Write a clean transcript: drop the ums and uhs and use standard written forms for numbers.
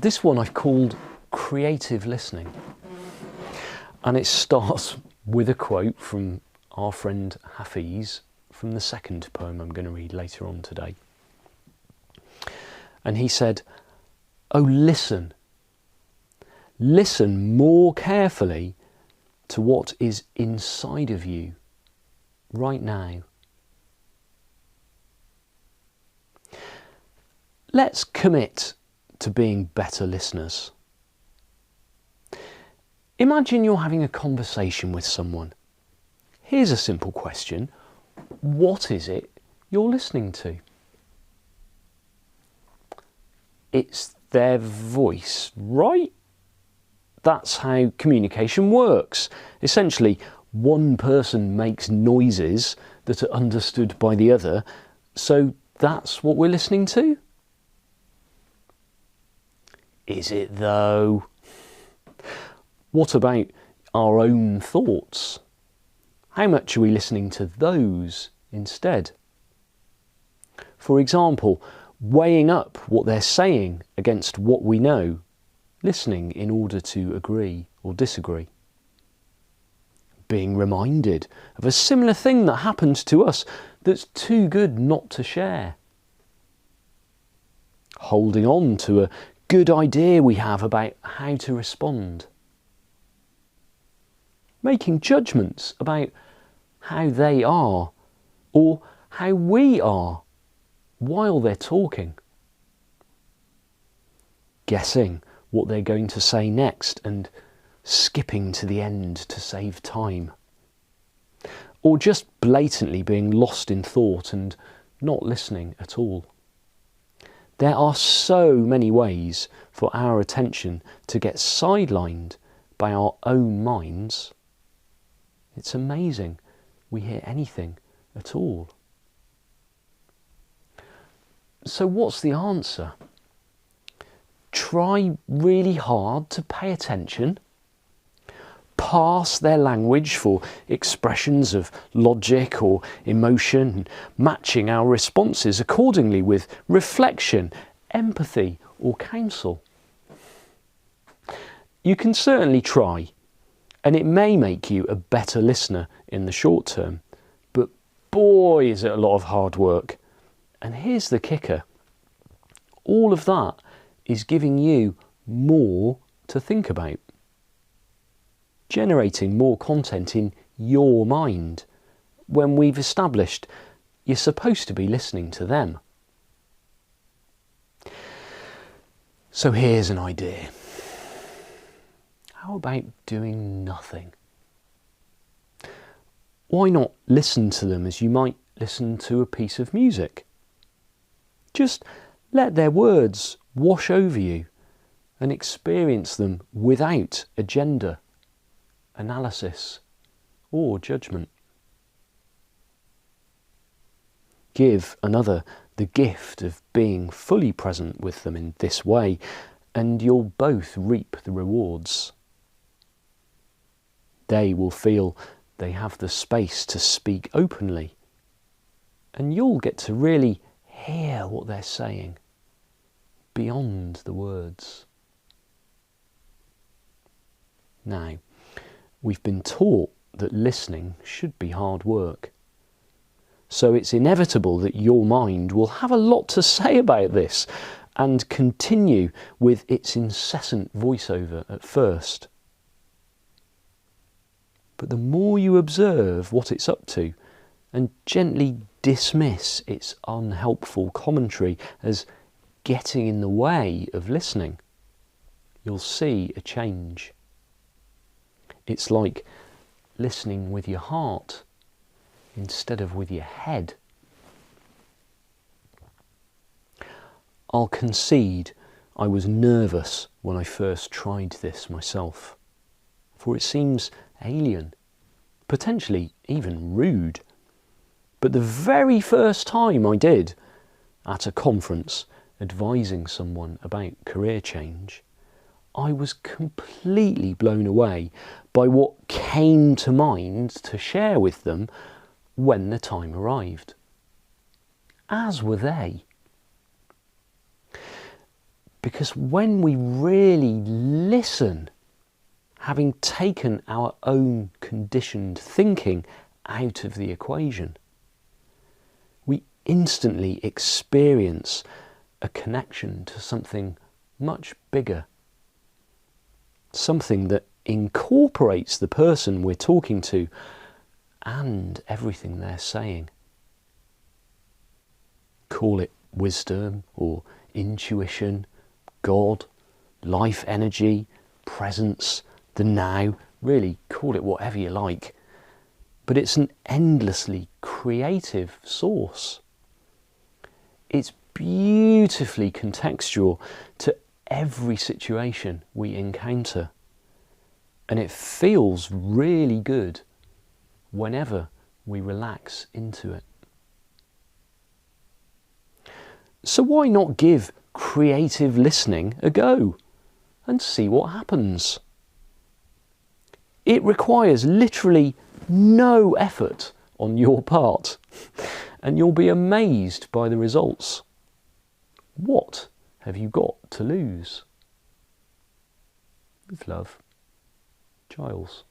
This one I've called Creative Listening. And it starts with a quote from our friend Hafiz from the second poem I'm going to read later on today. And he said, "Oh, listen. Listen more carefully to what is inside of you right now." Let's commit to being better listeners. Imagine you're having a conversation with someone. Here's a simple question. What is it you're listening to? It's their voice, right? That's how communication works. Essentially, one person makes noises that are understood by the other, so that's what we're listening to? Is it though? What about our own thoughts? How much are we listening to those instead? For example, weighing up what they're saying against what we know, listening in order to agree or disagree. Being reminded of a similar thing that happened to us that's too good not to share. Holding on to a good idea we have about how to respond. Making judgments about how they are or how we are while they're talking. Guessing what they're going to say next and skipping to the end to save time. Or just blatantly being lost in thought and not listening at all. There are so many ways for our attention to get sidelined by our own minds. It's amazing we hear anything at all. So what's the answer? Try really hard to pay attention. Parse their language for expressions of logic or emotion, matching our responses accordingly with reflection, empathy or counsel. You can certainly try, and it may make you a better listener in the short term, but boy is it a lot of hard work. And here's the kicker. All of that is giving you more to think about. Generating more content in your mind when we've established you're supposed to be listening to them. So here's an idea. How about doing nothing? Why not listen to them as you might listen to a piece of music? Just let their words wash over you and experience them without agenda, analysis or judgment. Give another the gift of being fully present with them in this way, and you'll both reap the rewards. They will feel they have the space to speak openly, and you'll get to really hear what they're saying beyond the words. Now, we've been taught that listening should be hard work. So it's inevitable that your mind will have a lot to say about this and continue with its incessant voiceover at first. But the more you observe what it's up to and gently dismiss its unhelpful commentary as getting in the way of listening, you'll see a change. It's like listening with your heart instead of with your head. I'll concede I was nervous when I first tried this myself, for it seems alien, potentially even rude. But the very first time I did, at a conference advising someone about career change, I was completely blown away by what came to mind to share with them when the time arrived. As were they. Because when we really listen, having taken our own conditioned thinking out of the equation, we instantly experience a connection to something much bigger. Something that incorporates the person we're talking to and everything they're saying. Call it wisdom or intuition, God, life energy, presence, the now, really call it whatever you like. But it's an endlessly creative source. It's beautifully contextual to every situation we encounter. And it feels really good whenever we relax into it. So why not give creative listening a go and see what happens? It requires literally no effort on your part, and you'll be amazed by the results. What have you got to lose? With love, Giles.